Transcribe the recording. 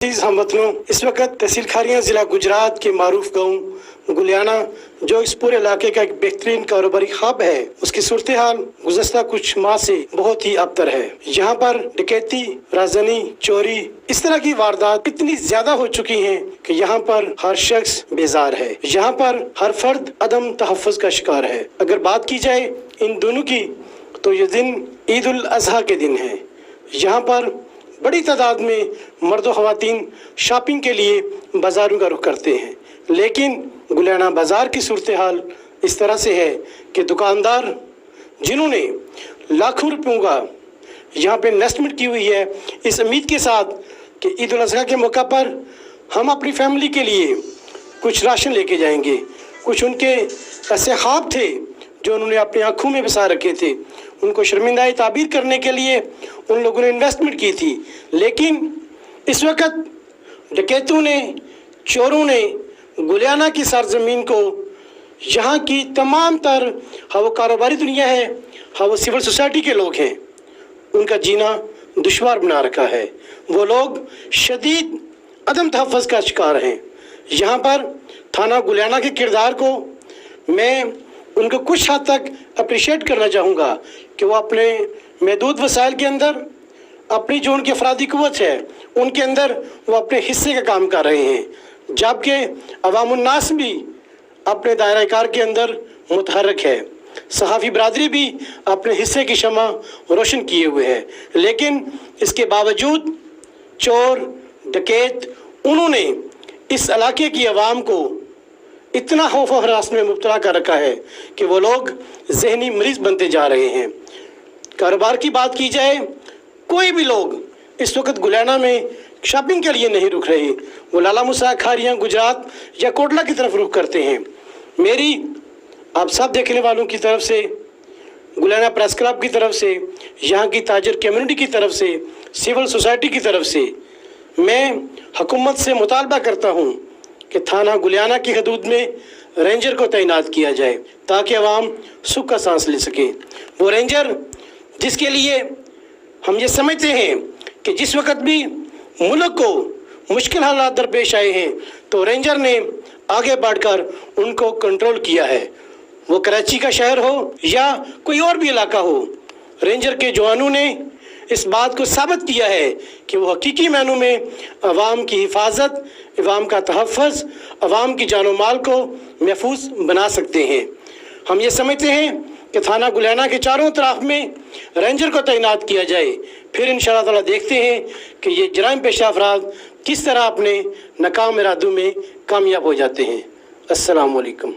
हम वतनों, इस वक्त तहसील खारियां ज़िला गुजरात के मारूफ गांव गुलियाना, जो इस पूरे इलाके का एक बेहतरीन कारोबारी हब है, उसकी सूरत हाल गुज़श्ता कुछ माह से बहुत ही अबतर है। यहाँ पर डकैती, राजनी, चोरी, इस तरह की वारदात इतनी ज्यादा हो चुकी हैं कि यहाँ पर हर शख्स बेजार है। यहाँ पर हर फर्द अदम तहफ़्फ़ुज़ का शिकार है। अगर बात की जाए इन दोनों की, तो ये दिन ईद उल अज़हा के दिन है। यहाँ पर बड़ी तादाद में मर्द व ख़वातीन शॉपिंग के लिए बाज़ारों का रुख करते हैं, लेकिन गुलियाना बाज़ार की सूरत हाल इस तरह से है कि दुकानदार जिन्होंने लाखों रुपयों का यहाँ पे इन्वेस्टमेंट की हुई है, इस उम्मीद के साथ कि ईद उल अज़हा के मौका पर हम अपनी फैमिली के लिए कुछ राशन लेके जाएंगे, कुछ उनके ऐसे ख्वाब थे जो उन्होंने अपनी आँखों में बसा रखे थे, उनको शर्मिंदाई ताबीर करने के लिए उन लोगों ने इन्वेस्टमेंट की थी। लेकिन इस वक्त डकैतों ने, चोरों ने गुलियाना की सरजमीन को, यहाँ की तमाम तर हाँ वो कारोबारी दुनिया है, हाँ वो सिविल सोसाइटी के लोग हैं, उनका जीना दुश्वार बना रखा है। वो लोग शदीद अदम तहफ़्फ़ुज़ का शिकार हैं। यहाँ पर थाना गुलियाना के किरदार को मैं उनको कुछ हद तक अप्रिशिएट करना चाहूँगा कि वो अपने महदूद वसाइल के अंदर अपनी जो उनकी अफरादी क़ुव्वत है, उनके अंदर वो अपने हिस्से का काम कर रहे हैं, जबकि अवामुन्नास भी अपने दायरा कार के अंदर मुतहर्रिक है। सहाफ़ी बरादरी भी अपने हिस्से की शमा रोशन किए हुए है। लेकिन इसके बावजूद चोर, डकैत, उन्होंने इस इलाके की आवाम को इतना खौफ और हरास में मुब्तला कर रखा है कि वो लोग ज़हनी मरीज़ बनते जा रहे हैं। कारोबार की बात की जाए, कोई भी लोग इस वक्त गुलियाना में शॉपिंग के लिए नहीं रुक रहे, वो लाला मुसा, खारियां, गुजरात या कोटला की तरफ रुख करते हैं। मेरी आप सब देखने वालों की तरफ से, गुलियाना प्रेस क्लब की तरफ से, यहाँ की ताजर कम्युनिटी की तरफ से, सिविल सोसाइटी की तरफ से मैं हुकूमत से मुतालबा करता हूँ कि थाना गुलियाना की हदूद में रेंजर को तैनात किया जाए, ताकि अवाम सुख का सांस ले सके। वो रेंजर जिसके लिए हम ये समझते हैं कि जिस वक्त भी मुल्क को मुश्किल हालात दरपेश आए हैं, तो रेंजर ने आगे बढ़कर उनको कंट्रोल किया है। वो कराची का शहर हो या कोई और भी इलाका हो, रेंजर के जवानों ने इस बात को साबित किया है कि वो हकीकी मानों में अवाम की हिफाजत, अवाम का तहफ़्फ़ुज़, अवाम की जानो माल को महफूज बना सकते हैं। हम ये समझते हैं कि थाना गुलियाना के चारों तरफ में रेंजर को तैनात किया जाए, फिर इंशाअल्लाह ताला देखते हैं कि ये जराइम पेशा अफराद किस तरह अपने नाकाम इरादों में कामयाब हो जाते हैं। अस्सलामु अलैकुम।